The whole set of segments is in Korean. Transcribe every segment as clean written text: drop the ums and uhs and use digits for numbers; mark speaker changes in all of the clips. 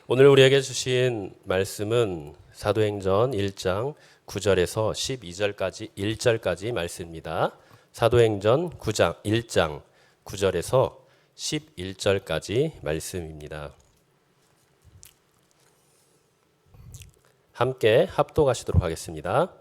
Speaker 1: 오늘 우리에게 주신 말씀은 사도행전 1장 9절에서 12절까지 1절까지 말씀입니다. 사도행전 1장 9절에서 11절까지 말씀입니다. 함께 합독하시도록 하겠습니다.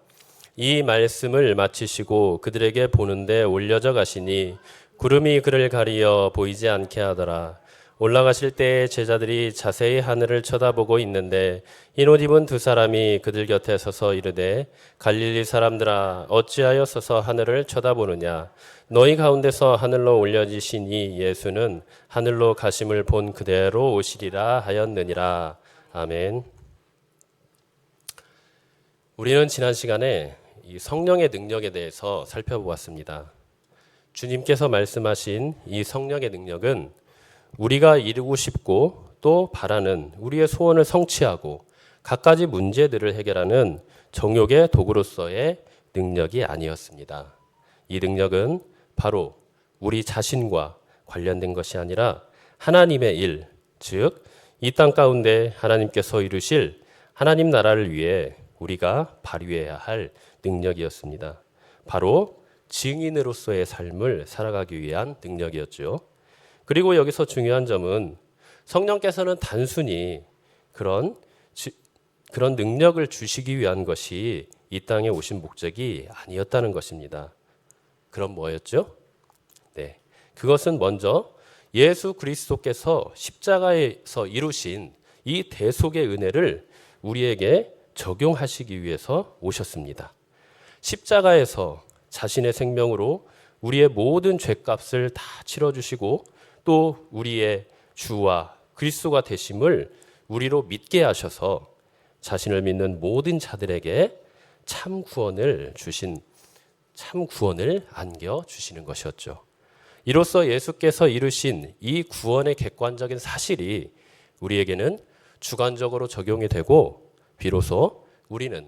Speaker 1: 이 말씀을 마치시고 그들에게 보는데 올려져 가시니 구름이 그를 가리어 보이지 않게 하더라. 올라가실 때 제자들이 자세히 하늘을 쳐다보고 있는데 흰 옷 입은 두 사람이 그들 곁에 서서 이르되 갈릴리 사람들아 어찌하여 서서 하늘을 쳐다보느냐. 너희 가운데서 하늘로 올려지신 이 예수는 하늘로 가심을 본 그대로 오시리라 하였느니라. 아멘. 우리는 지난 시간에 이 성령의 능력에 대해서 살펴보았습니다. 주님께서 말씀하신 이 성령의 능력은 우리가 이루고 싶고 또 바라는 우리의 소원을 성취하고 갖가지 문제들을 해결하는 정욕의 도구로서의 능력이 아니었습니다. 이 능력은 바로 우리 자신과 관련된 것이 아니라 하나님의 일, 즉 이 땅 가운데 하나님께서 이루실 하나님 나라를 위해 우리가 발휘해야 할 능력이었습니다. 바로 증인으로서의 삶을 살아가기 위한 능력이었죠. 그리고 여기서 중요한 점은 성령께서는 단순히 그런 능력을 주시기 위한 것이 이 땅에 오신 목적이 아니었다는 것입니다. 그럼 뭐였죠? 네, 그것은 먼저 예수 그리스도께서 십자가에서 이루신 이 대속의 은혜를 우리에게 적용하시기 위해서 오셨습니다. 십자가에서 자신의 생명으로 우리의 모든 죄값을 다 치러주시고 또 우리의 주와 그리스도가 되심을 우리로 믿게 하셔서 자신을 믿는 모든 자들에게 참 구원을 안겨주시는 것이었죠. 이로써 예수께서 이루신 이 구원의 객관적인 사실이 우리에게는 주관적으로 적용이 되고 비로소 우리는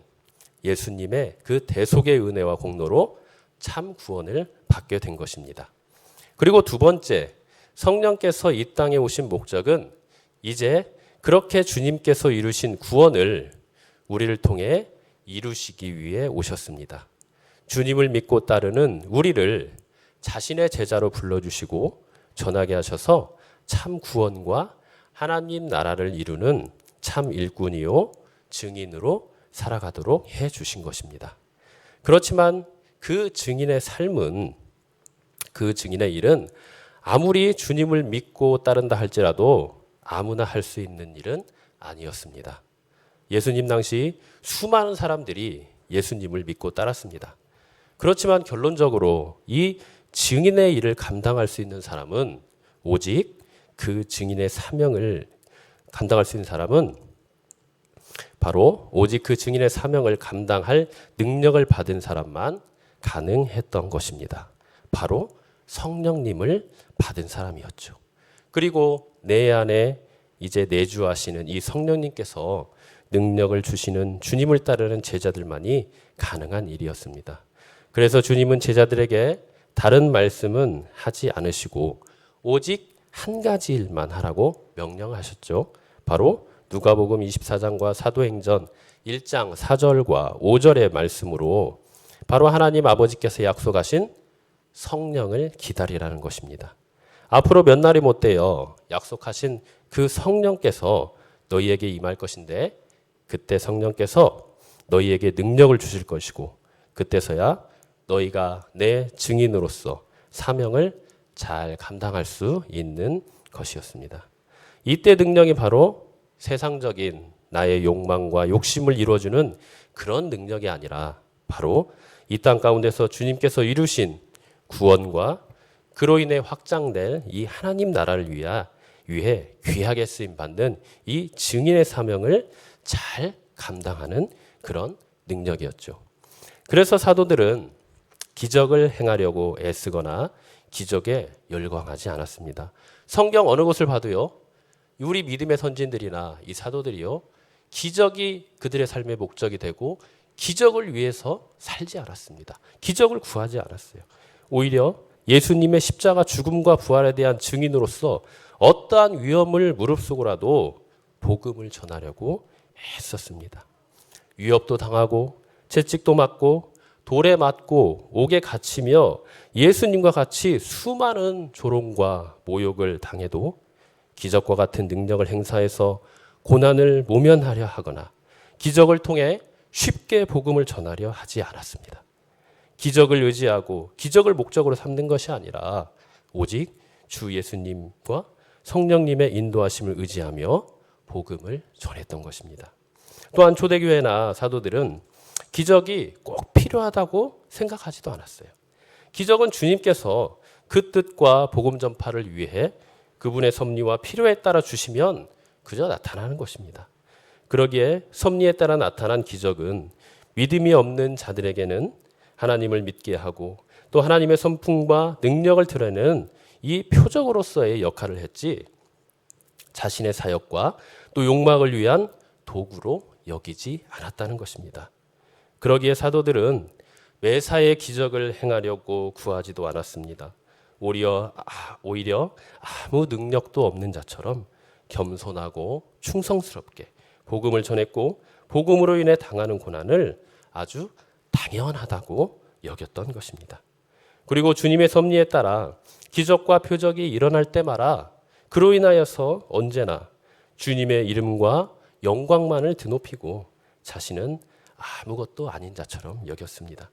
Speaker 1: 예수님의 그 대속의 은혜와 공로로 참 구원을 받게 된 것입니다. 그리고 두 번째, 성령께서 이 땅에 오신 목적은 이제 그렇게 주님께서 이루신 구원을 우리를 통해 이루시기 위해 오셨습니다. 주님을 믿고 따르는 우리를 자신의 제자로 불러주시고 전하게 하셔서 참 구원과 하나님 나라를 이루는 참 일꾼이요 증인으로 살아가도록 해 주신 것입니다. 그렇지만 그 증인의 삶은, 그 증인의 일은 아무리 주님을 믿고 따른다 할지라도 아무나 할 수 있는 일은 아니었습니다. 예수님 당시 수많은 사람들이 예수님을 믿고 따랐습니다. 그렇지만 결론적으로 이 증인의 일을 감당할 수 있는 사람은 오직 그 증인의 사명을 감당할 수 있는 사람은 바로 오직 그 증인의 사명을 감당할 능력을 받은 사람만 가능했던 것입니다. 바로 성령님을 받은 사람이었죠. 그리고 내 안에 이제 내주하시는 이 성령님께서 능력을 주시는 주님을 따르는 제자들만이 가능한 일이었습니다. 그래서 주님은 제자들에게 다른 말씀은 하지 않으시고 오직 한 가지 일만 하라고 명령하셨죠. 바로 누가복음 24장과 사도행전 1장 4절과 5절의 말씀으로 바로 하나님 아버지께서 약속하신 성령을 기다리라는 것입니다. 앞으로 몇 날이 못 되어 약속하신 그 성령께서 너희에게 임할 것인데 그때 성령께서 너희에게 능력을 주실 것이고 그때서야 너희가 내 증인으로서 사명을 잘 감당할 수 있는 것이었습니다. 이때 능력이 바로 세상적인 나의 욕망과 욕심을 이루어주는 그런 능력이 아니라 바로 이 땅 가운데서 주님께서 이루신 구원과 그로 인해 확장될 이 하나님 나라를 위해 귀하게 쓰임받는 이 증인의 사명을 잘 감당하는 그런 능력이었죠. 그래서 사도들은 기적을 행하려고 애쓰거나 기적에 열광하지 않았습니다. 성경 어느 곳을 봐도요, 우리 믿음의 선진들이나 이 사도들이요, 기적이 그들의 삶의 목적이 되고 기적을 위해서 살지 않았습니다. 기적을 구하지 않았어요. 오히려 예수님의 십자가 죽음과 부활에 대한 증인으로서 어떠한 위험을 무릅쓰고라도 복음을 전하려고 했었습니다. 위협도 당하고 채찍도 맞고 돌에 맞고 옥에 갇히며 예수님과 같이 수많은 조롱과 모욕을 당해도 기적과 같은 능력을 행사해서 고난을 모면하려 하거나 기적을 통해 쉽게 복음을 전하려 하지 않았습니다. 기적을 의지하고 기적을 목적으로 삼는 것이 아니라 오직 주 예수님과 성령님의 인도하심을 의지하며 복음을 전했던 것입니다. 또한 초대교회나 사도들은 기적이 꼭 필요하다고 생각하지도 않았어요. 기적은 주님께서 그 뜻과 복음 전파를 위해 그분의 섭리와 필요에 따라 주시면 그저 나타나는 것입니다. 그러기에 섭리에 따라 나타난 기적은 믿음이 없는 자들에게는 하나님을 믿게 하고 또 하나님의 선풍과 능력을 드러내는 이 표적으로서의 역할을 했지 자신의 사역과 또 욕망을 위한 도구로 여기지 않았다는 것입니다. 그러기에 사도들은 매사에 기적을 행하려고 구하지도 않았습니다. 오히려 아무 능력도 없는 자처럼 겸손하고 충성스럽게 복음을 전했고 복음으로 인해 당하는 고난을 아주 당연하다고 여겼던 것입니다. 그리고 주님의 섭리에 따라 기적과 표적이 일어날 때마다 그로 인하여서 언제나 주님의 이름과 영광만을 드높이고 자신은 아무것도 아닌 자처럼 여겼습니다.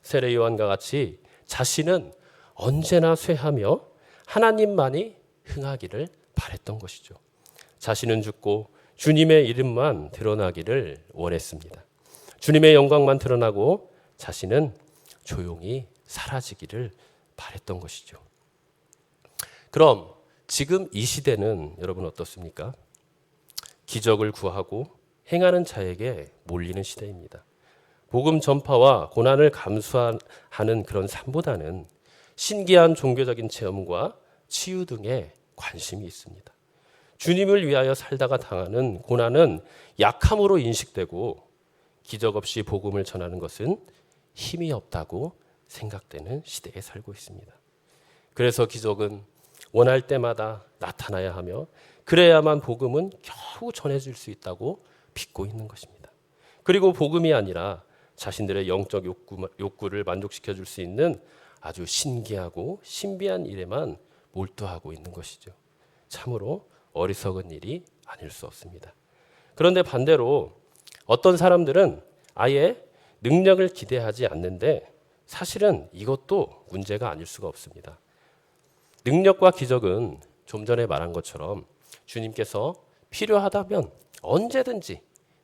Speaker 1: 세례 요한과 같이 자신은 언제나 쇠하며 하나님만이 흥하기를 바랬던 것이죠. 자신은 죽고 주님의 이름만 드러나기를 원했습니다. 주님의 영광만 드러나고 자신은 조용히 사라지기를 바랬던 것이죠. 그럼 지금 이 시대는 여러분 어떻습니까? 기적을 구하고 행하는 자에게 몰리는 시대입니다. 복음 전파와 고난을 감수하는 그런 삶보다는 신기한 종교적인 체험과 치유 등에 관심이 있습니다. 주님을 위하여 살다가 당하는 고난은 약함으로 인식되고 기적 없이 복음을 전하는 것은 힘이 없다고 생각되는 시대에 살고 있습니다. 그래서 기적은 원할 때마다 나타나야 하며 그래야만 복음은 겨우 전해질 수 있다고 믿고 있는 것입니다. 그리고 복음이 아니라 자신들의 영적 욕구를 만족시켜 줄 수 있는 아주 신기하고 신비한 일에만 몰두하고 있는 것이죠. 참으로 어리석은 일이 아닐 수 없습니다. 그런데 반대로 어떤 사람들은 아예 능력을 기대하지 않는데 사실은 이것도 문제가 아닐 수가 없습니다. 능력과 기적은 좀 전에 말한 것처럼 주님께서 필요하다면 언제든지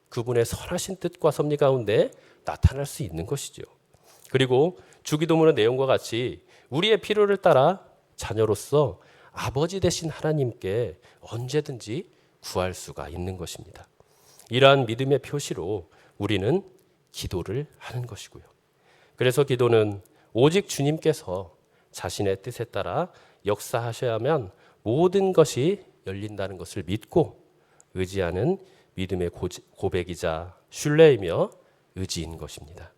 Speaker 1: 그분의 선하신 뜻과 섭리 가운데 나타날 수 있는 것이죠. 그리고 주기도문의 내용과 같이 우리의 필요를 따라 자녀로서 아버지 되신 하나님께 언제든지 구할 수가 있는 것입니다. 이러한 믿음의 표시로 우리는 기도를 하는 것이고요. 그래서 기도는 오직 주님께서 자신의 뜻에 따라 역사하셔야만 모든 것이 열린다는 것을 믿고 의지하는 믿음의 고백이자 신뢰이며 의지인 것입니다.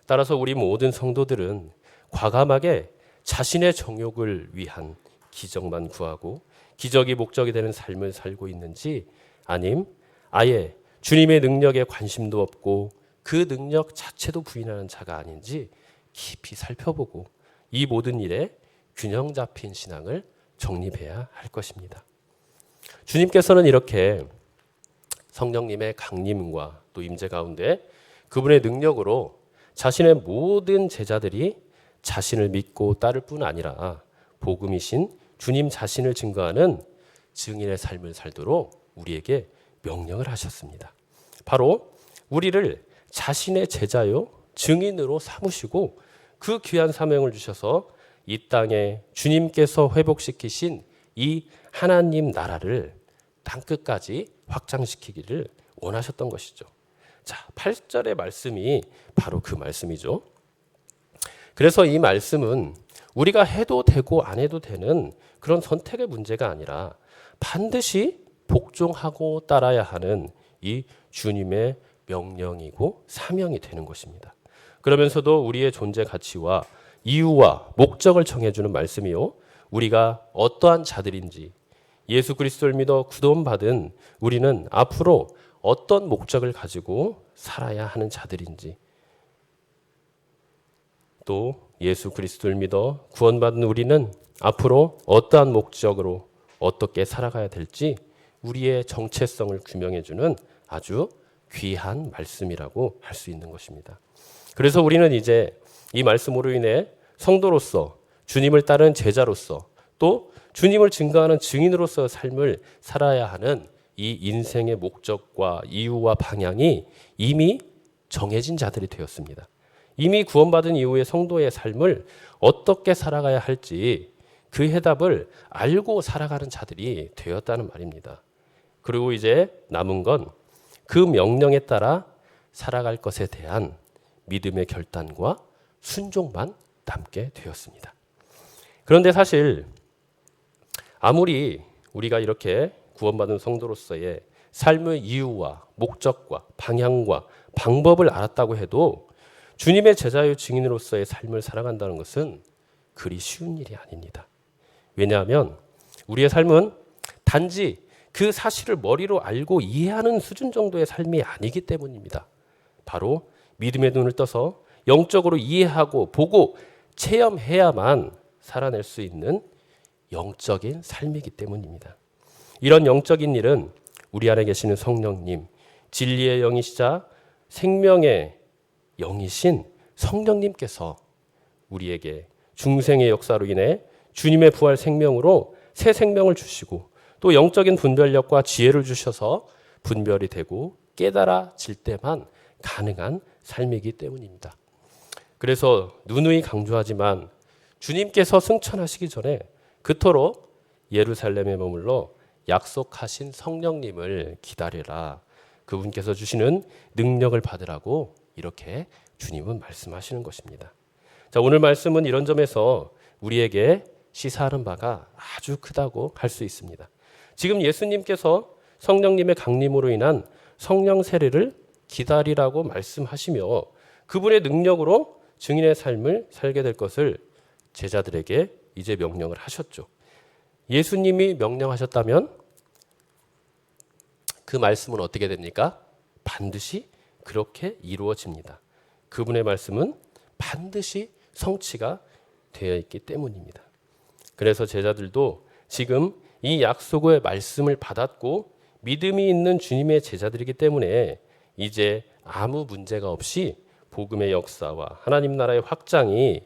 Speaker 1: 따라서 우리 모든 성도들은 과감하게 자신의 정욕을 위한 기적만 구하고 기적이 목적이 되는 삶을 살고 있는지 아님 아예 주님의 능력에 관심도 없고 그 능력 자체도 부인하는 자가 아닌지 깊이 살펴보고 이 모든 일에 균형 잡힌 신앙을 정립해야 할 것입니다. 주님께서는 이렇게 성령님의 강림과 또 임재 가운데 그분의 능력으로 자신의 모든 제자들이 자신을 믿고 따를 뿐 아니라 복음이신 주님 자신을 증거하는 증인의 삶을 살도록 우리에게 명령을 하셨습니다. 바로 우리를 자신의 제자요 증인으로 삼으시고 그 귀한 사명을 주셔서 이 땅에 주님께서 회복시키신 이 하나님 나라를 땅끝까지 확장시키기를 원하셨던 것이죠. 자, 8절의 말씀이 바로 그 말씀이죠. 그래서 이 말씀은 우리가 해도 되고 안 해도 되는 그런 선택의 문제가 아니라 반드시 복종하고 따라야 하는 이 주님의 명령이고 사명이 되는 것입니다. 그러면서도 우리의 존재 가치와 이유와 목적을 정해주는 말씀이요. 우리가 어떠한 자들인지 예수 그리스도를 믿어 구원받은 우리는 앞으로 어떤 목적을 가지고 살아야 하는 자들인지, 또 예수 그리스도를 믿어 구원받은 우리는 앞으로 어떠한 목적으로 어떻게 살아가야 될지 우리의 정체성을 규명해주는 아주 귀한 말씀이라고 할 수 있는 것입니다. 그래서 우리는 이제 이 말씀으로 인해 성도로서, 주님을 따르는 제자로서, 또 주님을 증거하는 증인으로서 삶을 살아야 하는 이 인생의 목적과 이유와 방향이 이미 정해진 자들이 되었습니다. 이미 구원받은 이후의 성도의 삶을 어떻게 살아가야 할지 그 해답을 알고 살아가는 자들이 되었다는 말입니다. 그리고 이제 남은 건 그 명령에 따라 살아갈 것에 대한 믿음의 결단과 순종만 남게 되었습니다. 그런데 사실 아무리 우리가 이렇게 구원받은 성도로서의 삶의 이유와 목적과 방향과 방법을 알았다고 해도 주님의 제자요 증인으로서의 삶을 살아간다는 것은 그리 쉬운 일이 아닙니다. 왜냐하면 우리의 삶은 단지 그 사실을 머리로 알고 이해하는 수준 정도의 삶이 아니기 때문입니다. 바로 믿음의 눈을 떠서 영적으로 이해하고 보고 체험해야만 살아낼 수 있는 영적인 삶이기 때문입니다. 이런 영적인 일은 우리 안에 계시는 성령님, 진리의 영이시자 생명의 영이신 성령님께서 우리에게 중생의 역사로 인해 주님의 부활 생명으로 새 생명을 주시고 또 영적인 분별력과 지혜를 주셔서 분별이 되고 깨달아질 때만 가능한 삶이기 때문입니다. 그래서 누누이 강조하지만 주님께서 승천하시기 전에 그토록 예루살렘에 머물러 약속하신 성령님을 기다리라. 그분께서 주시는 능력을 받으라고 이렇게 주님은 말씀하시는 것입니다. 자, 오늘 말씀은 이런 점에서 우리에게 시사하는 바가 아주 크다고 할 수 있습니다. 지금 예수님께서 성령님의 강림으로 인한 성령 세례를 기다리라고 말씀하시며 그분의 능력으로 증인의 삶을 살게 될 것을 제자들에게 이제 명령을 하셨죠. 예수님이 명령하셨다면 그 말씀은 어떻게 됩니까? 반드시 그렇게 이루어집니다. 그분의 말씀은 반드시 성취가 되어 있기 때문입니다. 그래서 제자들도 지금 이 약속의 말씀을 받았고 믿음이 있는 주님의 제자들이기 때문에 이제 아무 문제가 없이 복음의 역사와 하나님 나라의 확장이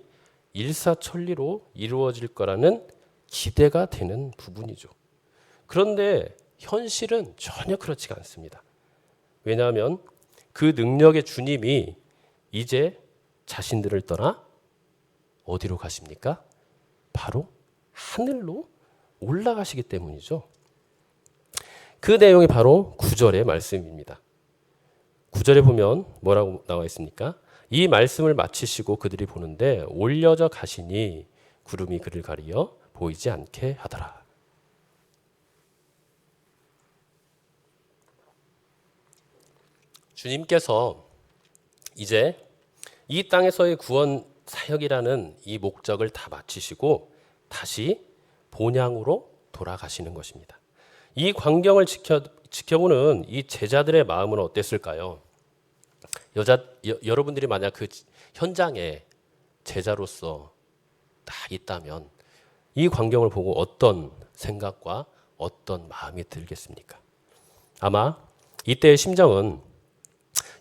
Speaker 1: 일사천리로 이루어질 거라는 기대가 되는 부분이죠. 그런데 현실은 전혀 그렇지가 않습니다. 왜냐하면 그 능력의 주님이 이제 자신들을 떠나 어디로 가십니까? 바로 하늘로 올라가시기 때문이죠. 그 내용이 바로 9절의 말씀입니다. 9절에 보면 뭐라고 나와 있습니까? 이 말씀을 마치시고 그들이 보는데 올려져 가시니 구름이 그를 가리어 보이지 않게 하더라. 주님께서 이제 이 땅에서의 구원 사역이라는 이 목적을 다 마치시고 다시 본향으로 돌아가시는 것입니다. 이 광경을 지켜보는 이 제자들의 마음은 어땠을까요? 여러분들이 만약 그 현장에 제자로서 딱 있다면 이 광경을 보고 어떤 생각과 어떤 마음이 들겠습니까? 아마 이때의 심정은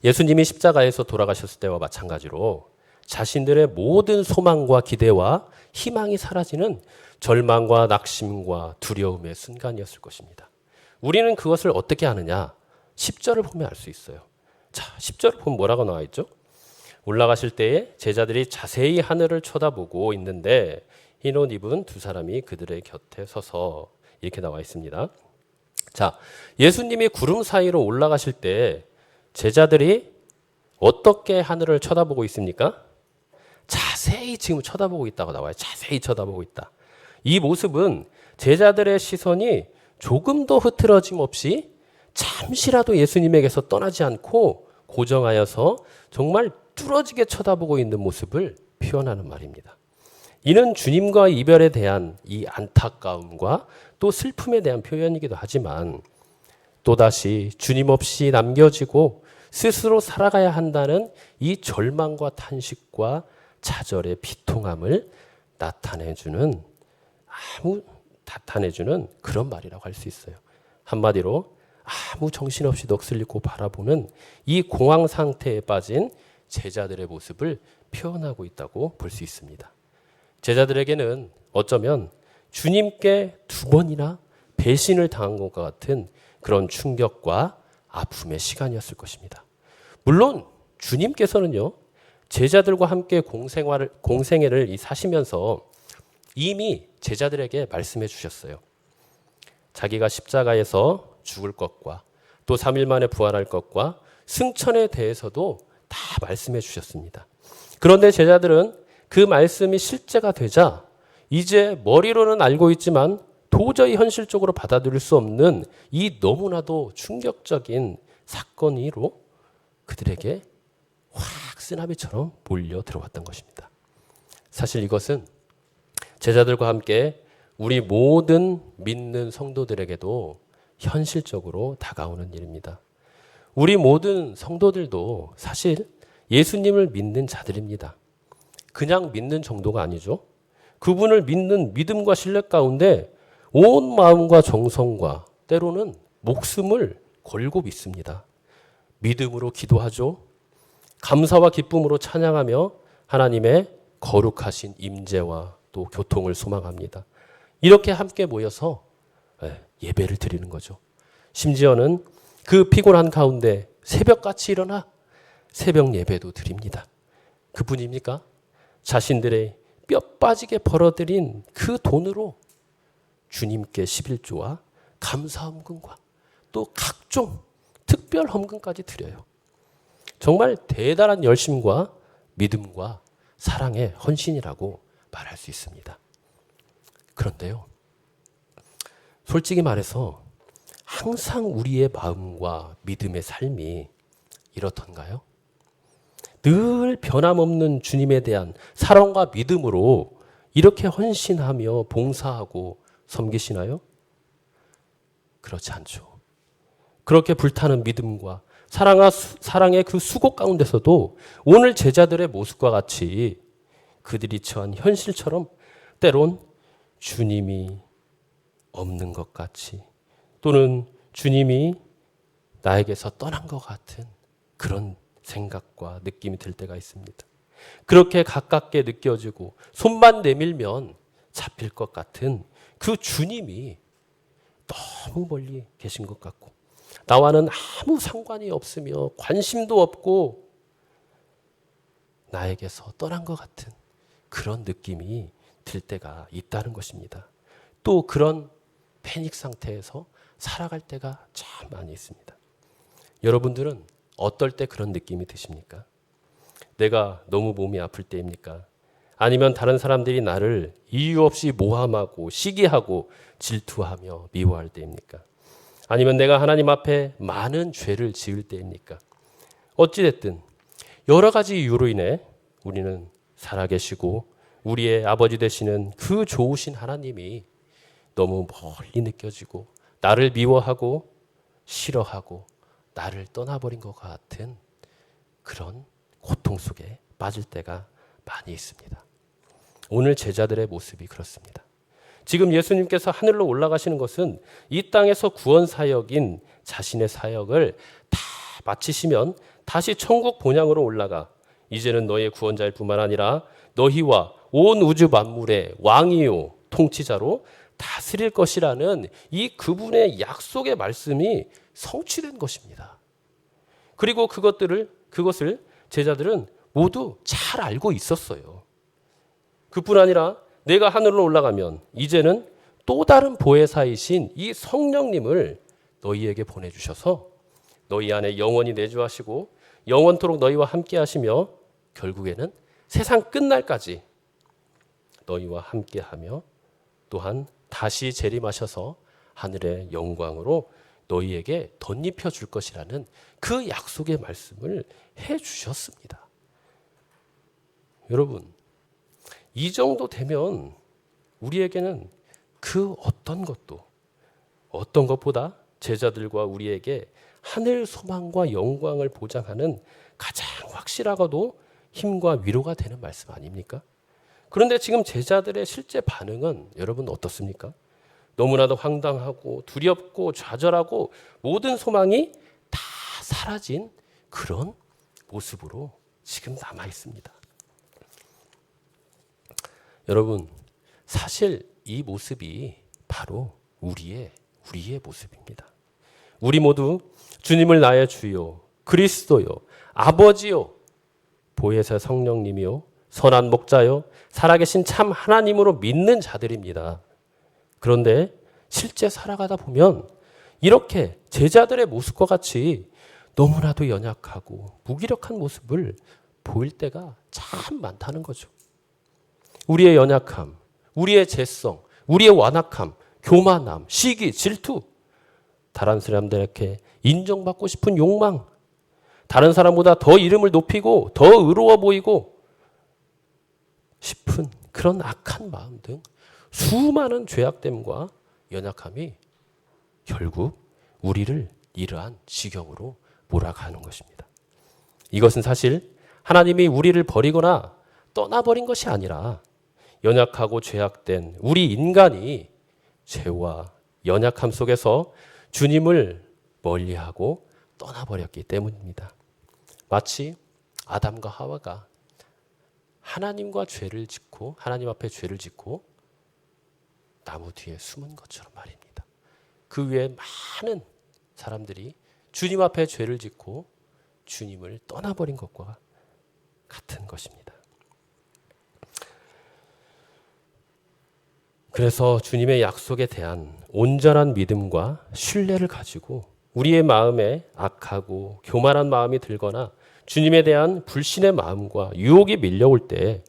Speaker 1: 예수님이 십자가에서 돌아가셨을 때와 마찬가지로 자신들의 모든 소망과 기대와 희망이 사라지는 절망과 낙심과 두려움의 순간이었을 것입니다. 우리는 그것을 어떻게 아느냐? 10절을 보면 알 수 있어요. 자, 10절을 보면 뭐라고 나와 있죠? 올라가실 때에 제자들이 자세히 하늘을 쳐다보고 있는데 흰 옷 입은 두 사람이 그들의 곁에 서서 이렇게 나와 있습니다. 자, 예수님이 구름 사이로 올라가실 때 제자들이 어떻게 하늘을 쳐다보고 있습니까? 자세히 지금 쳐다보고 있다고 나와요. 자세히 쳐다보고 있다. 이 모습은 제자들의 시선이 조금도 흐트러짐 없이 잠시라도 예수님에게서 떠나지 않고 고정하여서 정말 뚫어지게 쳐다보고 있는 모습을 표현하는 말입니다. 이는 주님과 이별에 대한 이 안타까움과 또 슬픔에 대한 표현이기도 하지만 또다시 주님 없이 남겨지고 스스로 살아가야 한다는 이 절망과 탄식과 좌절의 비통함을 나타내주는 그런 말이라고 할 수 있어요. 한마디로 아무 정신없이 넋을 잃고 바라보는 이 공황 상태에 빠진 제자들의 모습을 표현하고 있다고 볼 수 있습니다. 제자들에게는 어쩌면 주님께 2번이나 배신을 당한 것과 같은 그런 충격과 아픔의 시간이었을 것입니다. 물론 주님께서는요, 제자들과 함께 공생애를 사시면서 이미 제자들에게 말씀해 주셨어요. 자기가 십자가에서 죽을 것과 또 3일 만에 부활할 것과 승천에 대해서도 다 말씀해 주셨습니다. 그런데 제자들은 그 말씀이 실제가 되자 이제 머리로는 알고 있지만 도저히 현실적으로 받아들일 수 없는 이 너무나도 충격적인 사건으로 그들에게 확 쓰나미처럼 몰려 들어왔던 것입니다. 사실 이것은 제자들과 함께 우리 모든 믿는 성도들에게도 현실적으로 다가오는 일입니다. 우리 모든 성도들도 사실 예수님을 믿는 자들입니다. 그냥 믿는 정도가 아니죠. 그분을 믿는 믿음과 신뢰 가운데 온 마음과 정성과 때로는 목숨을 걸고 믿습니다. 믿음으로 기도하죠. 감사와 기쁨으로 찬양하며 하나님의 거룩하신 임재와 또 교통을 소망합니다. 이렇게 함께 모여서 예배를 드리는 거죠. 심지어는 그 피곤한 가운데 새벽같이 일어나 새벽 예배도 드립니다. 그뿐입니까? 자신들의 뼈 빠지게 벌어들인 그 돈으로 주님께 11조와 감사 헌금과 또 각종 특별 헌금까지 드려요. 정말 대단한 열심과 믿음과 사랑의 헌신이라고 말할 수 있습니다. 그런데요, 솔직히 말해서 항상 우리의 마음과 믿음의 삶이 이렇던가요? 늘 변함없는 주님에 대한 사랑과 믿음으로 이렇게 헌신하며 봉사하고 섬기시나요? 그렇지 않죠. 그렇게 불타는 믿음과 사랑의 그 수고 가운데서도 오늘 제자들의 모습과 같이 그들이 처한 현실처럼 때론 주님이 없는 것 같이 또는 주님이 나에게서 떠난 것 같은 그런 생각과 느낌이 들 때가 있습니다. 그렇게 가깝게 느껴지고 손만 내밀면 잡힐 것 같은 그 주님이 너무 멀리 계신 것 같고 나와는 아무 상관이 없으며 관심도 없고 나에게서 떠난 것 같은 그런 느낌이 들 때가 있다는 것입니다. 또 그런 패닉 상태에서 살아갈 때가 참 많이 있습니다. 여러분들은 어떨 때 그런 느낌이 드십니까? 내가 너무 몸이 아플 때입니까? 아니면 다른 사람들이 나를 이유 없이 모함하고 시기하고 질투하며 미워할 때입니까? 아니면 내가 하나님 앞에 많은 죄를 지을 때입니까? 어찌됐든 여러 가지 이유로 인해 우리는 살아계시고 우리의 아버지 되시는 그 좋으신 하나님이 너무 멀리 느껴지고 나를 미워하고 싫어하고 나를 떠나버린 것 같은 그런 고통 속에 빠질 때가 많이 있습니다. 오늘 제자들의 모습이 그렇습니다. 지금 예수님께서 하늘로 올라가시는 것은 이 땅에서 구원 사역인 자신의 사역을 다 마치시면 다시 천국 본향으로 올라가 이제는 너희의 구원자일 뿐만 아니라 너희와 온 우주 만물의 왕이요 통치자로 다스릴 것이라는 이 그분의 약속의 말씀이 성취된 것입니다. 그리고 그것을 제자들은 모두 잘 알고 있었어요. 그뿐 아니라 내가 하늘로 올라가면 이제는 또 다른 보혜사이신 이 성령님을 너희에게 보내주셔서 너희 안에 영원히 내주하시고 영원토록 너희와 함께 하시며 결국에는 세상 끝날까지 너희와 함께 하며 또한 다시 재림하셔서 하늘의 영광으로 너희에게 덧입혀 줄 것이라는 그 약속의 말씀을 해 주셨습니다. 여러분, 이 정도 되면 우리에게는 그 어떤 것보다 제자들과 우리에게 하늘 소망과 영광을 보장하는 가장 확실하고도 힘과 위로가 되는 말씀 아닙니까? 그런데 지금 제자들의 실제 반응은 여러분 어떻습니까? 너무나도 황당하고 두렵고 좌절하고 모든 소망이 다 사라진 그런 모습으로 지금 남아 있습니다. 여러분, 사실 이 모습이 바로 우리의 모습입니다. 우리 모두 주님을 나의 주요, 그리스도요, 아버지요, 보혜사 성령님이요, 선한 목자요, 살아계신 참 하나님으로 믿는 자들입니다. 그런데 실제 살아가다 보면 이렇게 제자들의 모습과 같이 너무나도 연약하고 무기력한 모습을 보일 때가 참 많다는 거죠. 우리의 연약함, 우리의 죄성, 우리의 완악함, 교만함, 시기, 질투, 다른 사람들에게 인정받고 싶은 욕망, 다른 사람보다 더 이름을 높이고 더 의로워 보이고 싶은 그런 악한 마음 등 수많은 죄악됨과 연약함이 결국 우리를 이러한 지경으로 몰아가는 것입니다. 이것은 사실 하나님이 우리를 버리거나 떠나버린 것이 아니라 연약하고 죄악된 우리 인간이 죄와 연약함 속에서 주님을 멀리하고 떠나버렸기 때문입니다. 마치 아담과 하와가 하나님 앞에 죄를 짓고 나무 뒤에 숨은 것처럼 말입니다. 그 외에 많은 사람들이 주님 앞에 죄를 짓고 주님을 떠나버린 것과 같은 것입니다. 그래서 주님의 약속에 대한 온전한 믿음과 신뢰를 가지고 우리의 마음에 악하고 교만한 마음이 들거나 주님에 대한 불신의 마음과 유혹이 밀려올 때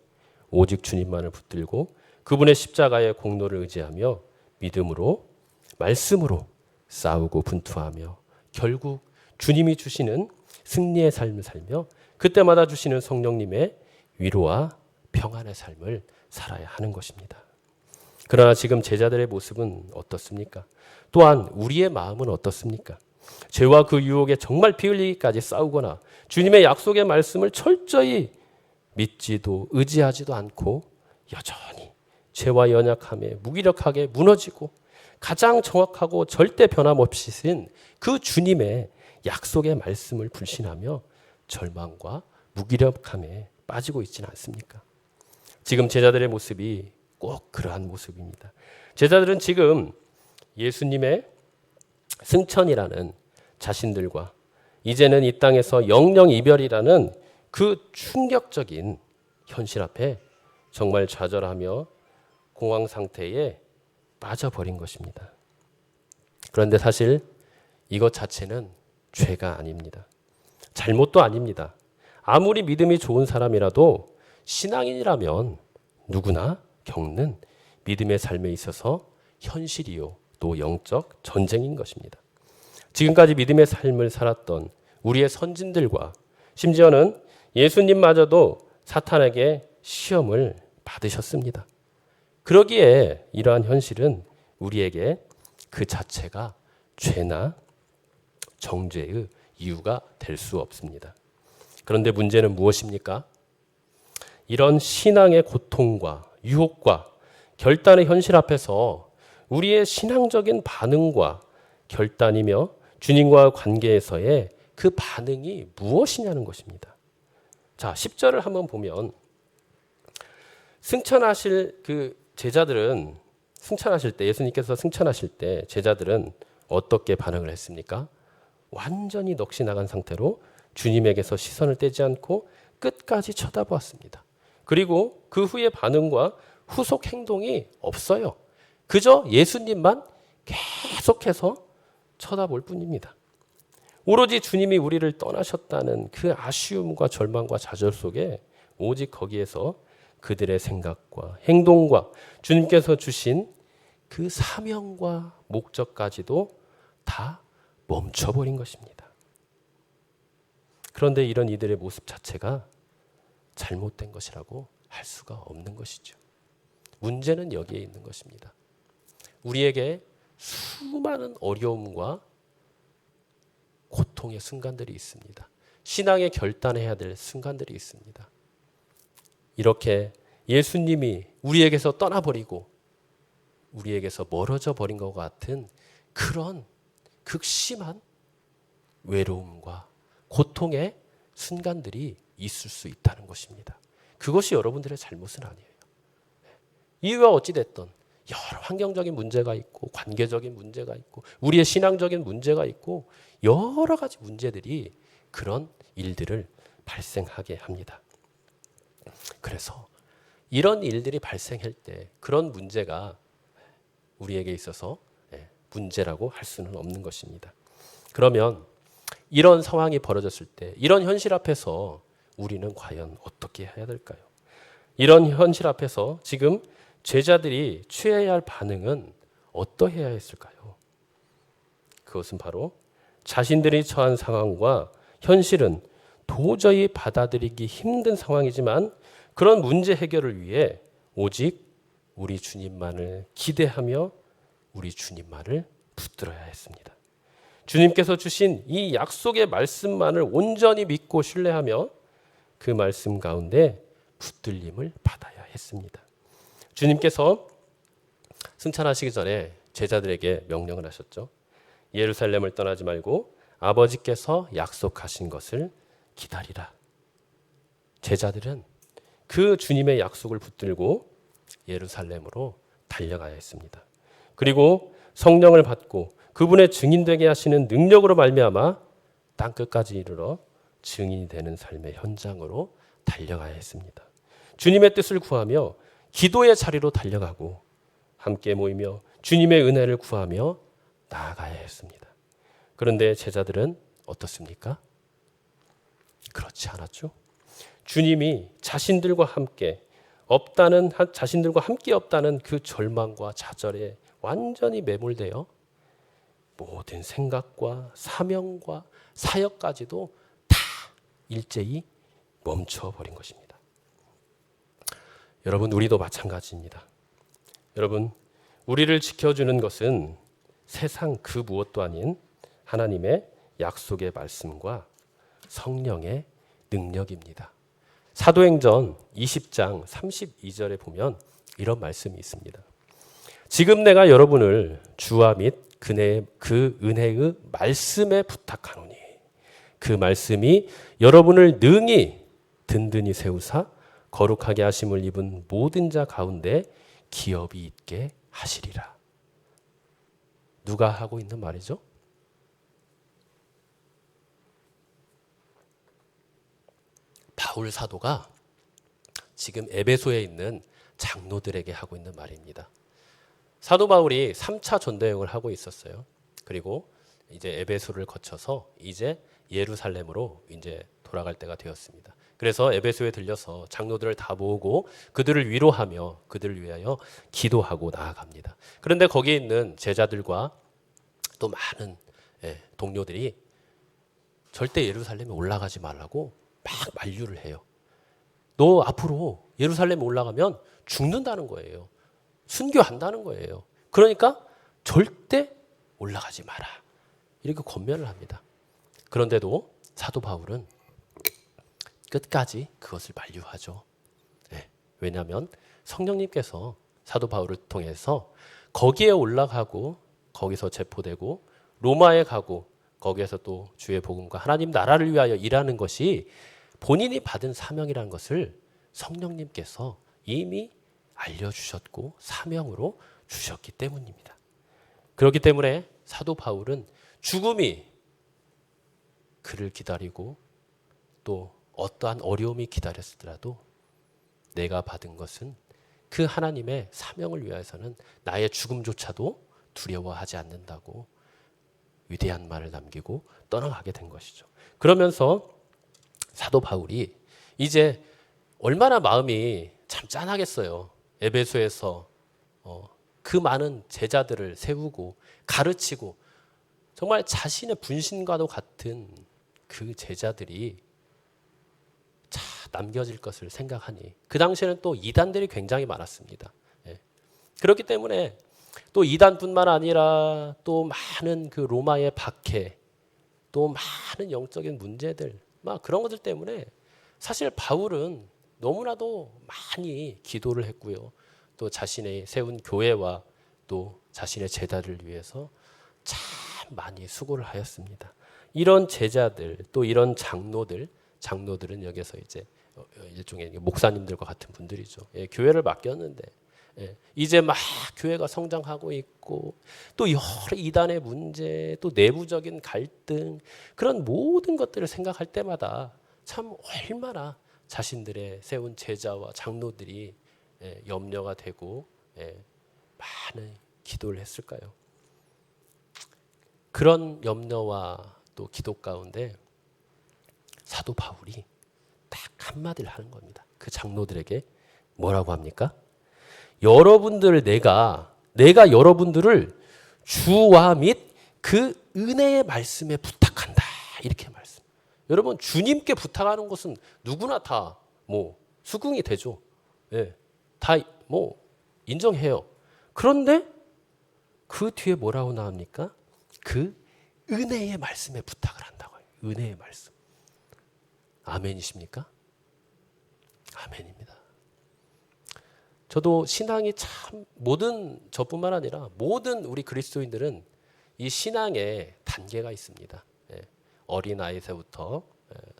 Speaker 1: 오직 주님만을 붙들고 그분의 십자가의 공로를 의지하며 믿음으로 말씀으로 싸우고 분투하며 결국 주님이 주시는 승리의 삶을 살며 그때마다 주시는 성령님의 위로와 평안의 삶을 살아야 하는 것입니다. 그러나 지금 제자들의 모습은 어떻습니까? 또한 우리의 마음은 어떻습니까? 죄와 그 유혹에 정말 피 흘리기까지 싸우거나 주님의 약속의 말씀을 철저히 믿지도 의지하지도 않고 여전히 죄와 연약함에 무기력하게 무너지고 가장 정확하고 절대 변함없이 쓴 그 주님의 약속의 말씀을 불신하며 절망과 무기력함에 빠지고 있지는 않습니까? 지금 제자들의 모습이 꼭 그러한 모습입니다. 제자들은 지금 예수님의 승천이라는 자신들과 이제는 이 땅에서 영영 이별이라는 그 충격적인 현실 앞에 정말 좌절하며 공황 상태에 빠져버린 것입니다. 그런데 사실 이것 자체는 죄가 아닙니다. 잘못도 아닙니다. 아무리 믿음이 좋은 사람이라도 신앙인이라면 누구나 겪는 믿음의 삶에 있어서 현실이요 또 영적 전쟁인 것입니다. 지금까지 믿음의 삶을 살았던 우리의 선진들과 심지어는 예수님마저도 사탄에게 시험을 받으셨습니다. 그러기에 이러한 현실은 우리에게 그 자체가 죄나 정죄의 이유가 될 수 없습니다. 그런데 문제는 무엇입니까? 이런 신앙의 고통과 유혹과 결단의 현실 앞에서 우리의 신앙적인 반응과 결단이며 주님과의 관계에서의 그 반응이 무엇이냐는 것입니다. 자, 10절을 한번 보면 승천하실 그 제자들은 승천하실 때 예수님께서 승천하실 때 제자들은 어떻게 반응을 했습니까? 완전히 넋이 나간 상태로 주님에게서 시선을 떼지 않고 끝까지 쳐다보았습니다. 그리고 그 후의 반응과 후속 행동이 없어요. 그저 예수님만 계속해서 쳐다볼 뿐입니다. 오로지 주님이 우리를 떠나셨다는 그 아쉬움과 절망과 좌절 속에 오직 거기에서 그들의 생각과 행동과 주님께서 주신 그 사명과 목적까지도 다 멈춰버린 것입니다. 그런데 이런 이들의 모습 자체가 잘못된 것이라고 할 수가 없는 것이죠. 문제는 여기에 있는 것입니다. 우리에게 수많은 어려움과 고통의 순간들이 있습니다. 신앙의 결단해야 될 순간들이 있습니다. 이렇게 예수님이 우리에게서 떠나버리고 우리에게서 멀어져 버린 것 같은 그런 극심한 외로움과 고통의 순간들이 있을 수 있다는 것입니다. 그것이 여러분들의 잘못은 아니에요. 이유가 어찌됐든 여러 환경적인 문제가 있고 관계적인 문제가 있고 우리의 신앙적인 문제가 있고 여러 가지 문제들이 그런 일들을 발생하게 합니다. 그래서 이런 일들이 발생할 때 그런 문제가 우리에게 있어서 문제라고 할 수는 없는 것입니다. 그러면 이런 상황이 벌어졌을 때 이런 현실 앞에서 우리는 과연 어떻게 해야 될까요? 이런 현실 앞에서 지금 제자들이 취해야 할 반응은 어떠해야 했을까요? 그것은 바로 자신들이 처한 상황과 현실은 도저히 받아들이기 힘든 상황이지만 그런 문제 해결을 위해 오직 우리 주님만을 기대하며 우리 주님만을 붙들어야 했습니다. 주님께서 주신 이 약속의 말씀만을 온전히 믿고 신뢰하며 그 말씀 가운데 붙들림을 받아야 했습니다. 주님께서 승천하시기 전에 제자들에게 명령을 하셨죠. 예루살렘을 떠나지 말고 아버지께서 약속하신 것을 기다리라. 제자들은 그 주님의 약속을 붙들고 예루살렘으로 달려가야 했습니다. 그리고 성령을 받고 그분의 증인되게 하시는 능력으로 말미암아 땅끝까지 이르러 증인이 되는 삶의 현장으로 달려가야 했습니다. 주님의 뜻을 구하며 기도의 자리로 달려가고 함께 모이며 주님의 은혜를 구하며 나아가야 했습니다. 그런데 제자들은 어떻습니까? 그렇지 않았죠. 주님이 자신들과 함께 없다는 그 절망과 좌절에 완전히 매몰되어 모든 생각과 사명과 사역까지도 다 일제히 멈춰버린 것입니다. 여러분, 우리도 마찬가지입니다. 여러분, 우리를 지켜주는 것은 세상 그 무엇도 아닌 하나님의 약속의 말씀과 성령의 능력입니다. 사도행전 20장 32절에 보면 이런 말씀이 있습니다. 지금 내가 여러분을 주와 및 그 은혜의 말씀에 부탁하노니 그 말씀이 여러분을 능히 든든히 세우사 거룩하게 하심을 입은 모든 자 가운데 기업이 있게 하시리라. 누가 하고 있는 말이죠? 바울 사도가 지금 에베소에 있는 장로들에게 하고 있는 말입니다. 사도 바울이 3차 전도여행을 하고 있었어요. 그리고 이제 에베소를 거쳐서 이제 예루살렘으로 이제 돌아갈 때가 되었습니다. 그래서 에베소에 들려서 장로들을 다 모으고 그들을 위로하며 그들을 위하여 기도하고 나아갑니다. 그런데 거기에 있는 제자들과 또 많은 동료들이 절대 예루살렘에 올라가지 말라고 막 만류를 해요. 너 앞으로 예루살렘에 올라가면 죽는다는 거예요. 순교한다는 거예요. 그러니까 절대 올라가지 마라. 이렇게 권면을 합니다. 그런데도 사도 바울은 끝까지 그것을 만류하죠. 왜냐하면 성령님께서 사도 바울을 통해서 거기에 올라가고 거기서 체포되고 로마에 가고 거기에서 또 주의 복음과 하나님 나라를 위하여 일하는 것이 본인이 받은 사명이라는 것을 성령님께서 이미 알려주셨고 사명으로 주셨기 때문입니다. 그렇기 때문에 사도 바울은 죽음이 그를 기다리고 또 어떠한 어려움이 기다렸더라도 내가 받은 것은 그 하나님의 사명을 위해서는 나의 죽음조차도 두려워하지 않는다고 위대한 말을 남기고 떠나가게 된 것이죠. 그러면서 사도 바울이 이제 얼마나 마음이 참 짠하겠어요. 에베소에서 그 많은 제자들을 세우고 가르치고 정말 자신의 분신과도 같은 그 제자들이 남겨질 것을 생각하니 그 당시에는 또 이단들이 굉장히 많았습니다. 예. 그렇기 때문에 또 이단뿐만 아니라 또 많은 그 로마의 박해, 또 많은 영적인 문제들, 막 그런 것들 때문에 사실 바울은 너무나도 많이 기도를 했고요. 또 자신의 세운 교회와 또 자신의 제자를 위해서 참 많이 수고를 하였습니다. 이런 제자들 또 이런 장로들은 여기서 이제 일종의 목사님들과 같은 분들이죠. 예, 교회를 맡겼는데 이제 막 교회가 성장하고 있고 또 여러 이단의 문제 또 내부적인 갈등 그런 모든 것들을 생각할 때마다 참 얼마나 자신들의 세운 제자와 장로들이 염려가 되고 많은 기도를 했을까요? 그런 염려와 또 기도 가운데 사도 바울이 딱 한마디를 하는 겁니다. 그 장로들에게 뭐라고 합니까? 여러분들 내가 여러분들을 주와 및 그 은혜의 말씀에 부탁한다. 이렇게 말씀. 여러분 주님께 부탁하는 것은 누구나 다 뭐 수긍이 되죠. 예. 다 뭐 인정해요. 그런데 그 뒤에 뭐라고 나옵니까? 그 은혜의 말씀에 부탁을 한다고요. 은혜의 말씀. 아멘이십니까? 아멘입니다. 저도 신앙이 참 저뿐만 아니라 모든 우리 그리스도인들은 이 신앙에 단계가 있습니다. 어린아이에서부터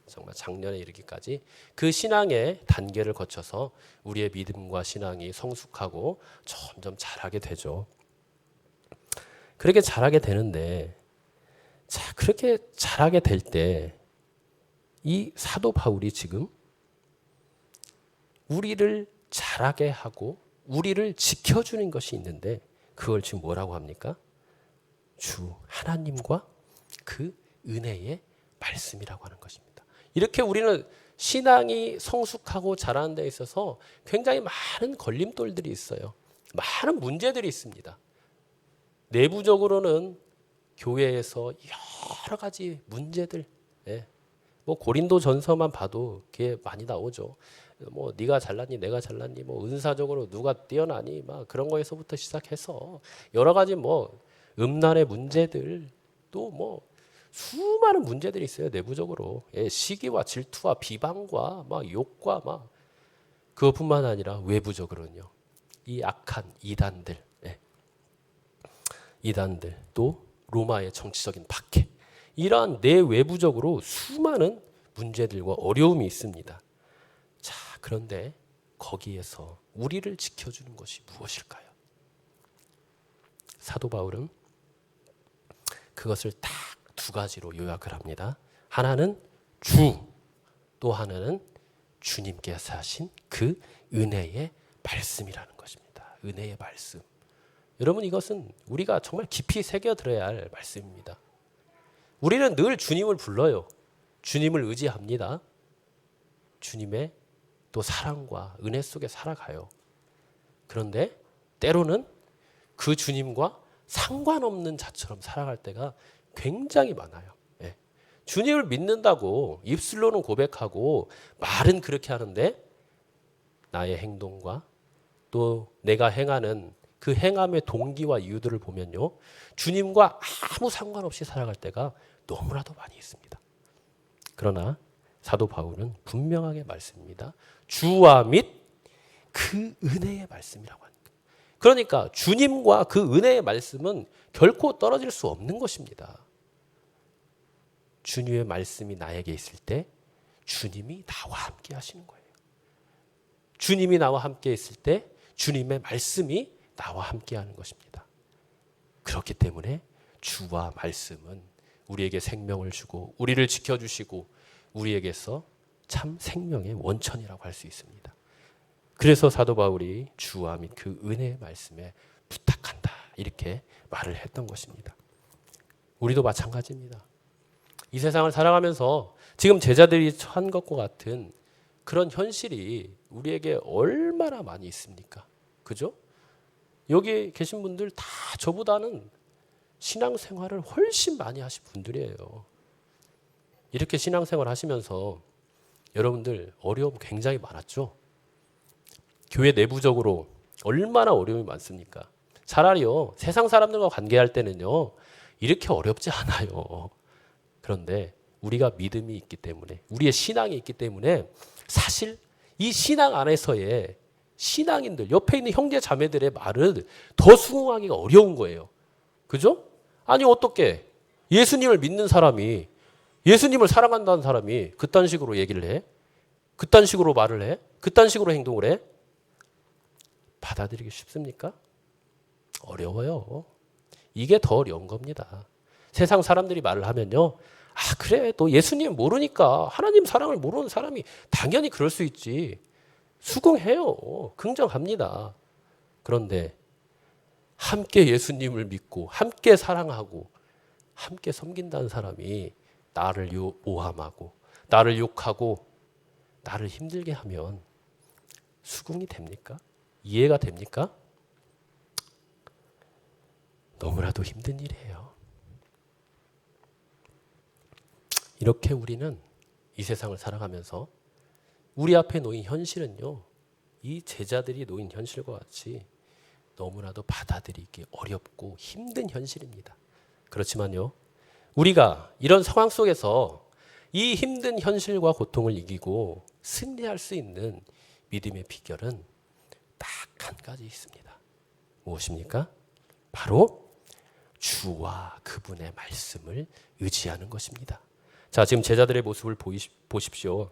Speaker 1: 정말 장년에 이르기까지 그 신앙의 단계를 거쳐서 우리의 믿음과 신앙이 성숙하고 점점 자라게 되죠. 그렇게 자라게 되는데 그렇게 자라게 될 때 이 사도 바울이 지금 우리를 자라게 하고 우리를 지켜주는 것이 있는데 그걸 지금 뭐라고 합니까? 주 하나님과 그 은혜의 말씀이라고 하는 것입니다. 이렇게 우리는 신앙이 성숙하고 자라는 데 있어서 굉장히 많은 걸림돌들이 있어요. 많은 문제들이 있습니다. 내부적으로는 교회에서 여러 가지 문제들, 뭐 고린도 전서만 봐도 그게 많이 나오죠. 뭐 네가 잘났니, 내가 잘났니, 뭐 은사적으로 누가 뛰어나니, 막 그런 거에서부터 시작해서 여러 가지 뭐 음란의 문제들, 또 뭐 수많은 문제들이 있어요 내부적으로. 시기와 질투와 비방과 막 욕과 막 그것뿐만 아니라 외부적으로는요. 이 악한 이단들, 또 로마의 정치적인 박해. 이러한 내외부적으로 수많은 문제들과 어려움이 있습니다. 자, 그런데 거기에서 우리를 지켜주는 것이 무엇일까요? 사도 바울은 그것을 딱 두 가지로 요약을 합니다. 하나는 주, 또 하나는 주님께서 하신 그 은혜의 말씀이라는 것입니다. 은혜의 말씀. 여러분 이것은 우리가 정말 깊이 새겨들어야 할 말씀입니다. 우리는 늘 주님을 불러요. 주님을 의지합니다. 주님의 또 사랑과 은혜 속에 살아가요. 그런데 때로는 그 주님과 상관없는 자처럼 살아갈 때가 굉장히 많아요. 주님을 믿는다고 입술로는 고백하고 말은 그렇게 하는데 나의 행동과 또 내가 행하는 그 행함의 동기와 이유들을 보면요. 주님과 아무 상관없이 살아갈 때가 너무나도 많이 있습니다. 그러나 사도 바울은 분명하게 말씀입니다. 주와 및 그 은혜의 말씀이라고 합니다. 그러니까 주님과 그 은혜의 말씀은 결코 떨어질 수 없는 것입니다. 주님의 말씀이 나에게 있을 때 주님이 나와 함께 하시는 거예요. 주님이 나와 함께 있을 때 주님의 말씀이 나와 함께 하는 것입니다. 그렇기 때문에 주와 말씀은 우리에게 생명을 주고 우리를 지켜주시고 우리에게서 참 생명의 원천이라고 할 수 있습니다. 그래서 사도 바울이 주와 및 그 은혜의 말씀에 부탁한다 이렇게 말을 했던 것입니다. 우리도 마찬가지입니다. 이 세상을 살아가면서 지금 제자들이 처한 것과 같은 그런 현실이 우리에게 얼마나 많이 있습니까? 그죠? 여기 계신 분들 다 저보다는 신앙생활을 훨씬 많이 하신 분들이에요. 이렇게 신앙생활 하시면서 여러분들 어려움 굉장히 많았죠? 교회 내부적으로 얼마나 어려움이 많습니까? 차라리요, 세상 사람들과 관계할 때는요, 이렇게 어렵지 않아요. 그런데 우리가 믿음이 있기 때문에, 우리의 신앙이 있기 때문에 사실 이 신앙 안에서의 신앙인들, 옆에 있는 형제 자매들의 말을 더 수긍하기가 어려운 거예요. 그죠? 아니 어떻게 예수님을 믿는 사람이, 예수님을 사랑한다는 사람이 그딴 식으로 얘기를 해? 그딴 식으로 말을 해? 그딴 식으로 행동을 해? 받아들이기 쉽습니까? 어려워요. 이게 더 어려운 겁니다. 세상 사람들이 말을 하면요, 아 그래 너 예수님 모르니까, 하나님 사랑을 모르는 사람이 당연히 그럴 수 있지, 수긍해요. 긍정합니다. 그런데 함께 예수님을 믿고 함께 사랑하고 함께 섬긴다는 사람이 나를 모함하고 나를 욕하고 나를 힘들게 하면 수긍이 됩니까? 이해가 됩니까? 너무나도 힘든 일이에요. 이렇게 우리는 이 세상을 살아가면서 우리 앞에 놓인 현실은요, 이 제자들이 놓인 현실과 같이 너무나도 받아들이기 어렵고 힘든 현실입니다. 그렇지만요, 우리가 이런 상황 속에서 이 힘든 현실과 고통을 이기고 승리할 수 있는 믿음의 비결은 딱 한 가지 있습니다. 무엇입니까? 바로 주와 그분의 말씀을 의지하는 것입니다. 자, 지금 제자들의 모습을 보십시오.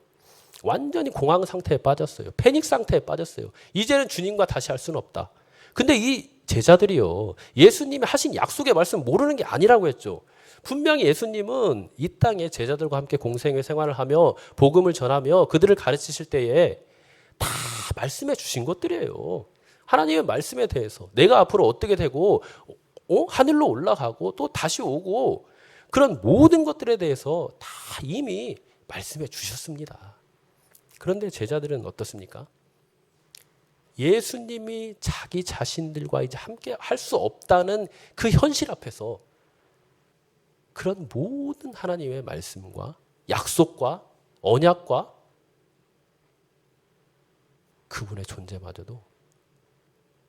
Speaker 1: 완전히 공황 상태에 빠졌어요. 패닉 상태에 빠졌어요. 이제는 주님과 다시 할 수는 없다. 근데 이 제자들이요, 예수님이 하신 약속의 말씀 모르는 게 아니라고 했죠. 분명히 예수님은 이 땅에 제자들과 함께 공생의 생활을 하며 복음을 전하며 그들을 가르치실 때에 다 말씀해 주신 것들이에요. 하나님의 말씀에 대해서 내가 앞으로 어떻게 되고 하늘로 올라가고 또 다시 오고 그런 모든 것들에 대해서 다 이미 말씀해 주셨습니다. 그런데 제자들은 어떻습니까? 예수님이 자기 자신들과 이제 함께 할 수 없다는 그 현실 앞에서 그런 모든 하나님의 말씀과 약속과 언약과 그분의 존재마저도,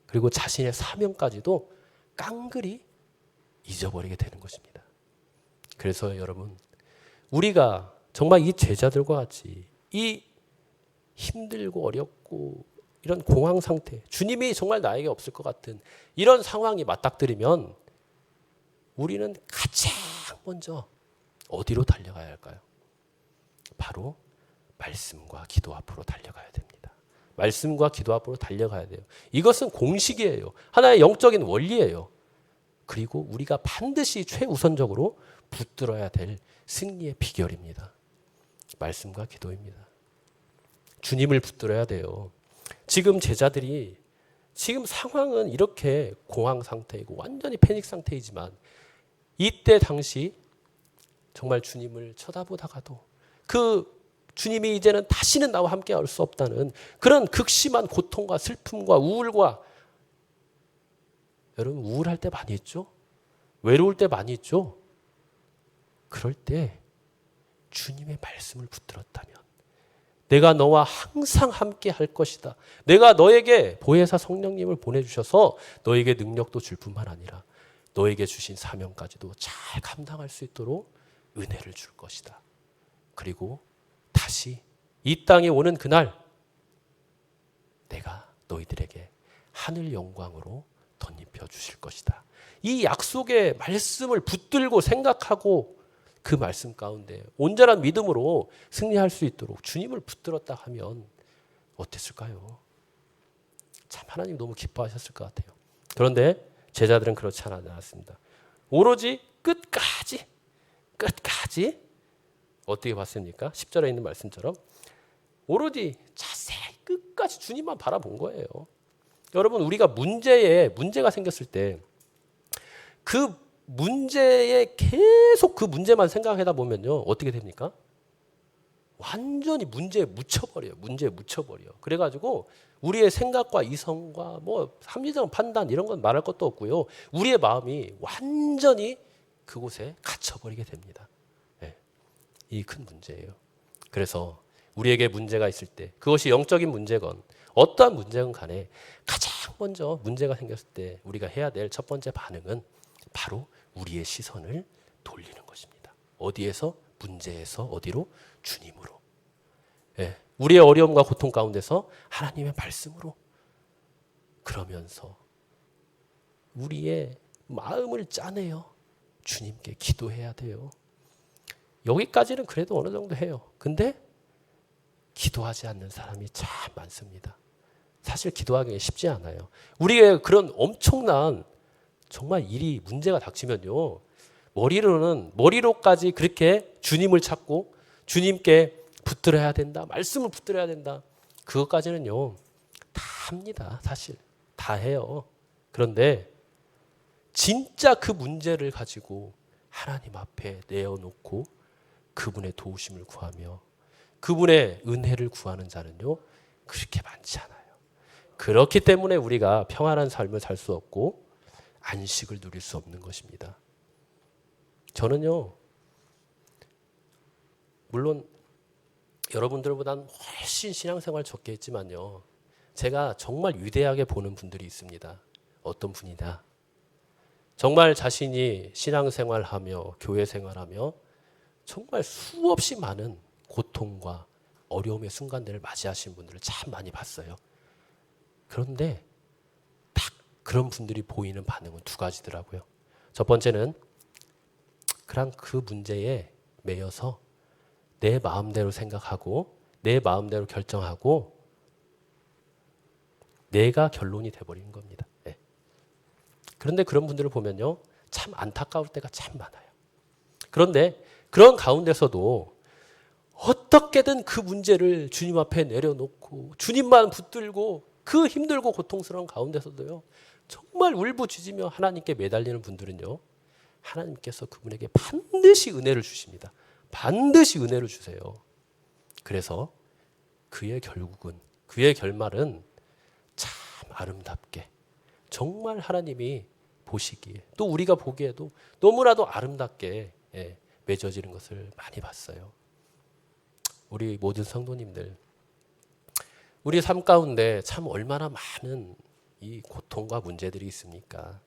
Speaker 1: 그리고 자신의 사명까지도 깡그리 잊어버리게 되는 것입니다. 그래서 여러분, 우리가 정말 이 제자들과 같이 이 힘들고 어렵고 이런 공황 상태, 주님이 정말 나에게 없을 것 같은 이런 상황이 맞닥뜨리면 우리는 가장 먼저 어디로 달려가야 할까요? 바로 말씀과 기도 앞으로 달려가야 됩니다. 말씀과 기도 앞으로 달려가야 돼요. 이것은 공식이에요. 하나의 영적인 원리예요. 그리고 우리가 반드시 최우선적으로 붙들어야 될 승리의 비결입니다. 말씀과 기도입니다. 주님을 붙들어야 돼요. 지금 제자들이, 지금 상황은 이렇게 공황 상태이고 완전히 패닉 상태이지만 이때 당시 정말 주님을 쳐다보다가도 그 주님이 이제는 다시는 나와 함께 할 수 없다는 그런 극심한 고통과 슬픔과 우울과, 여러분 우울할 때 많이 있죠? 외로울 때 많이 있죠? 그럴 때 주님의 말씀을 붙들었다면 내가 너와 항상 함께 할 것이다. 내가 너에게 보혜사 성령님을 보내주셔서 너에게 능력도 줄 뿐만 아니라 너에게 주신 사명까지도 잘 감당할 수 있도록 은혜를 줄 것이다. 그리고 다시 이 땅에 오는 그날 내가 너희들에게 하늘 영광으로 덧입혀 주실 것이다. 이 약속의 말씀을 붙들고 생각하고 그 말씀 가운데 온전한 믿음으로 승리할 수 있도록 주님을 붙들었다 하면 어땠을까요? 참 하나님 너무 기뻐하셨을 것 같아요. 그런데 제자들은 그렇지 않았습니다. 오로지 끝까지 어떻게 봤습니까? 10절에 있는 말씀처럼 오로지 자세히 끝까지 주님만 바라본 거예요. 여러분, 우리가 문제가 생겼을 때 그 문제에 계속 그 문제만 생각하다 보면요, 어떻게 됩니까? 완전히 문제에 묻혀버려요. 그래가지고 우리의 생각과 이성과 뭐 합리적 판단 이런 건 말할 것도 없고요. 우리의 마음이 완전히 그곳에 갇혀버리게 됩니다. 네. 이 큰 문제예요. 그래서 우리에게 문제가 있을 때, 그것이 영적인 문제건 어떠한 문제건 간에 가장 먼저 문제가 생겼을 때 우리가 해야 될 첫 번째 반응은 바로 우리의 시선을 돌리는 것입니다. 어디에서? 문제에서 어디로? 주님으로. 예, 우리의 어려움과 고통 가운데서 하나님의 말씀으로. 그러면서 우리의 마음을 짜내어 주님께 기도해야 돼요. 여기까지는 그래도 어느 정도 해요. 근데 기도하지 않는 사람이 참 많습니다. 사실 기도하기 쉽지 않아요. 우리의 그런 엄청난 정말 일이 문제가 닥치면요, 머리로까지 그렇게 주님을 찾고 주님께 붙들어야 된다, 말씀을 붙들어야 된다, 그것까지는요 다 합니다. 사실 다 해요. 그런데 진짜 그 문제를 가지고 하나님 앞에 내어놓고 그분의 도우심을 구하며 그분의 은혜를 구하는 자는요 그렇게 많지 않아요. 그렇기 때문에 우리가 평안한 삶을 살 수 없고 안식을 누릴 수 없는 것입니다. 저는요, 물론 여러분들보다는 훨씬 신앙생활 적게 했지만요, 제가 정말 위대하게 보는 분들이 있습니다. 어떤 분이냐, 정말 자신이 신앙생활하며 교회 생활하며 정말 수없이 많은 고통과 어려움의 순간들을 맞이하신 분들을 참 많이 봤어요. 그런데 딱 그런 분들이 보이는 반응은 두 가지더라고요. 첫 번째는 그냥 그 문제에 매여서 내 마음대로 생각하고 내 마음대로 결정하고 내가 결론이 돼버리는 겁니다. 네. 그런데 그런 분들을 보면요, 참 안타까울 때가 참 많아요. 그런데 그런 가운데서도 어떻게든 그 문제를 주님 앞에 내려놓고 주님만 붙들고 그 힘들고 고통스러운 가운데서도요, 정말 울부짖으며 하나님께 매달리는 분들은요, 하나님께서 그분에게 반드시 은혜를 주십니다. 반드시 은혜를 주세요. 그래서 그의 결말은 참 아름답게, 정말 하나님이 보시기에 또 우리가 보기에도 너무나도 아름답게 맺어지는 것을 많이 봤어요. 우리 모든 성도님들, 우리 삶 가운데 참 얼마나 많은 이 고통과 문제들이 있습니까?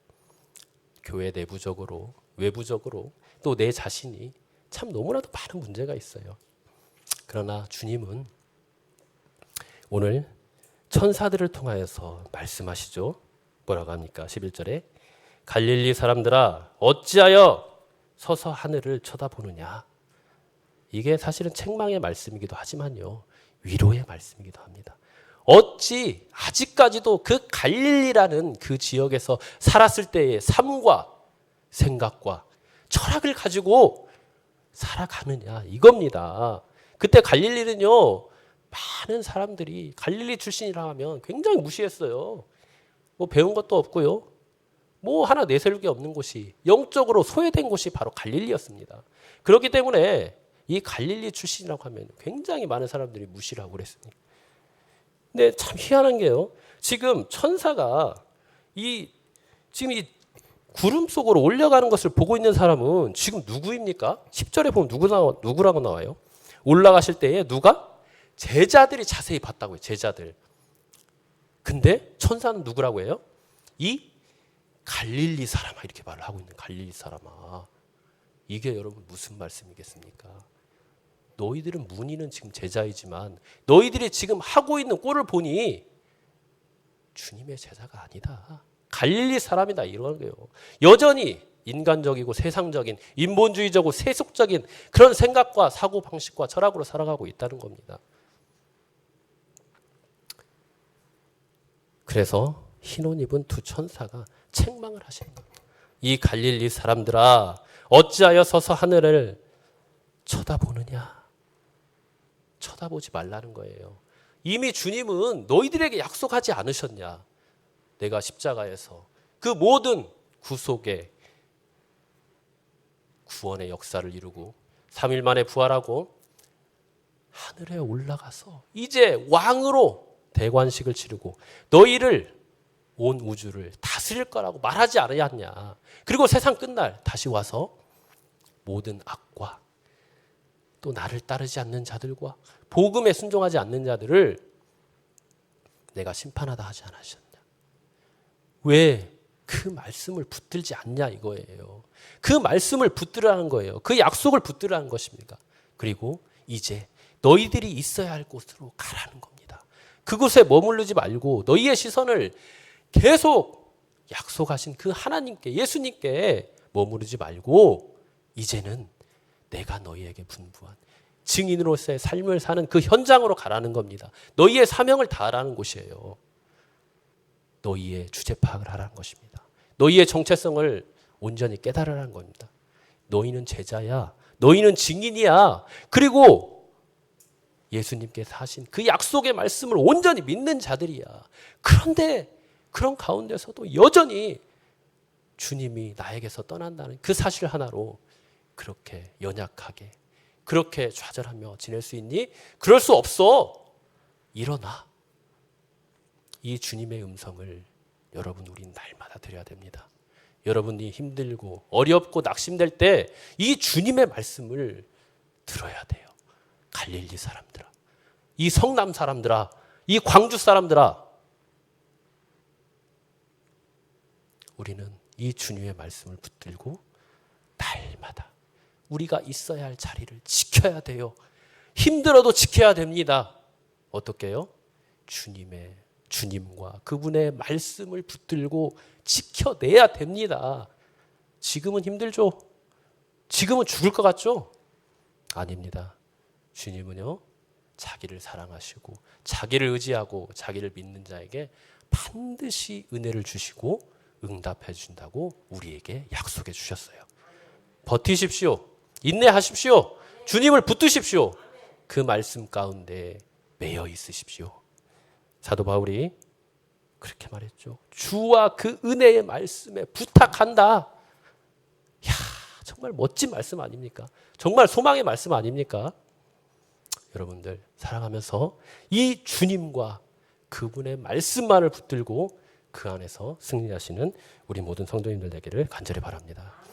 Speaker 1: 교회 내부적으로, 외부적으로, 또 내 자신이 참 너무나도 많은 문제가 있어요. 그러나 주님은 오늘 천사들을 통하여서 말씀하시죠. 뭐라고 합니까? 11절에 갈릴리 사람들아 어찌하여 서서 하늘을 쳐다보느냐. 이게 사실은 책망의 말씀이기도 하지만요, 위로의 말씀이기도 합니다. 어찌 아직까지도 그 갈릴리라는 그 지역에서 살았을 때의 삶과 생각과 철학을 가지고 살아가느냐, 이겁니다. 그때 갈릴리는요, 많은 사람들이 갈릴리 출신이라 하면 굉장히 무시했어요. 뭐 배운 것도 없고요, 뭐 하나 내세울 게 없는 곳이, 영적으로 소외된 곳이 바로 갈릴리였습니다. 그렇기 때문에 이 갈릴리 출신이라고 하면 굉장히 많은 사람들이 무시를 하고 그랬습니다. 근데 참 희한한 게요, 지금 천사가 지금 이 구름 속으로 올려가는 것을 보고 있는 사람은 지금 누구입니까? 10절에 보면 누구라고 나와요? 올라가실 때에 누가? 제자들이 자세히 봤다고요. 제자들. 근데 천사는 누구라고 해요? 이 갈릴리 사람아, 이렇게 말을 하고 있는 갈릴리 사람아. 이게 여러분 무슨 말씀이겠습니까? 너희들은 문의는 지금 제자이지만 너희들이 지금 하고 있는 꼴을 보니 주님의 제자가 아니다. 갈릴리 사람이다, 이런 거예요. 여전히 인간적이고 세상적인, 인본주의적이고 세속적인 그런 생각과 사고방식과 철학으로 살아가고 있다는 겁니다. 그래서 흰 옷 입은 두 천사가 책망을 하시는 겁니다. 이 갈릴리 사람들아 어찌하여 서서 하늘을 쳐다보느냐. 쳐다보지 말라는 거예요. 이미 주님은 너희들에게 약속하지 않으셨냐. 내가 십자가에서 그 모든 구속의 구원의 역사를 이루고 3일 만에 부활하고 하늘에 올라가서 이제 왕으로 대관식을 치르고 너희를, 온 우주를 다스릴 거라고 말하지 않았냐. 그리고 세상 끝날 다시 와서 모든 악과 또 나를 따르지 않는 자들과 복음에 순종하지 않는 자들을 내가 심판하다 하지 않으셨냐. 왜 그 말씀을 붙들지 않냐 이거예요. 그 말씀을 붙들으라는 거예요. 그 약속을 붙들으라는 것입니다. 그리고 이제 너희들이 있어야 할 곳으로 가라는 겁니다. 그곳에 머무르지 말고 너희의 시선을 계속 약속하신 그 하나님께, 예수님께 머무르지 말고 이제는 내가 너희에게 분부한 증인으로서의 삶을 사는 그 현장으로 가라는 겁니다. 너희의 사명을 다하라는 곳이에요. 너희의 주제 파악을 하라는 것입니다. 너희의 정체성을 온전히 깨달으라는 겁니다. 너희는 제자야. 너희는 증인이야. 그리고 예수님께서 하신 그 약속의 말씀을 온전히 믿는 자들이야. 그런데 그런 가운데서도 여전히 주님이 나에게서 떠난다는 그 사실 하나로 그렇게 연약하게, 그렇게 좌절하며 지낼 수 있니? 그럴 수 없어. 일어나. 이 주님의 음성을 여러분 우린 날마다 드려야 됩니다. 여러분이 힘들고 어렵고 낙심될 때 이 주님의 말씀을 들어야 돼요. 갈릴리 사람들아, 이 성남 사람들아, 이 광주 사람들아, 우리는 이 주님의 말씀을 붙들고 날마다 우리가 있어야 할 자리를 지켜야 돼요. 힘들어도 지켜야 됩니다. 어떻게 해요? 주님과 그분의 말씀을 붙들고 지켜내야 됩니다. 지금은 힘들죠? 지금은 죽을 것 같죠? 아닙니다. 주님은요, 자기를 사랑하시고 자기를 의지하고 자기를 믿는 자에게 반드시 은혜를 주시고 응답해 준다고 우리에게 약속해 주셨어요. 버티십시오. 인내하십시오. 주님을 붙드십시오. 그 말씀 가운데 매여 있으십시오. 사도 바울이 그렇게 말했죠. 주와 그 은혜의 말씀에 부탁한다. 이야, 정말 멋진 말씀 아닙니까? 정말 소망의 말씀 아닙니까? 여러분들 사랑하면서 이 주님과 그분의 말씀만을 붙들고 그 안에서 승리하시는 우리 모든 성도님들 되기를 간절히 바랍니다.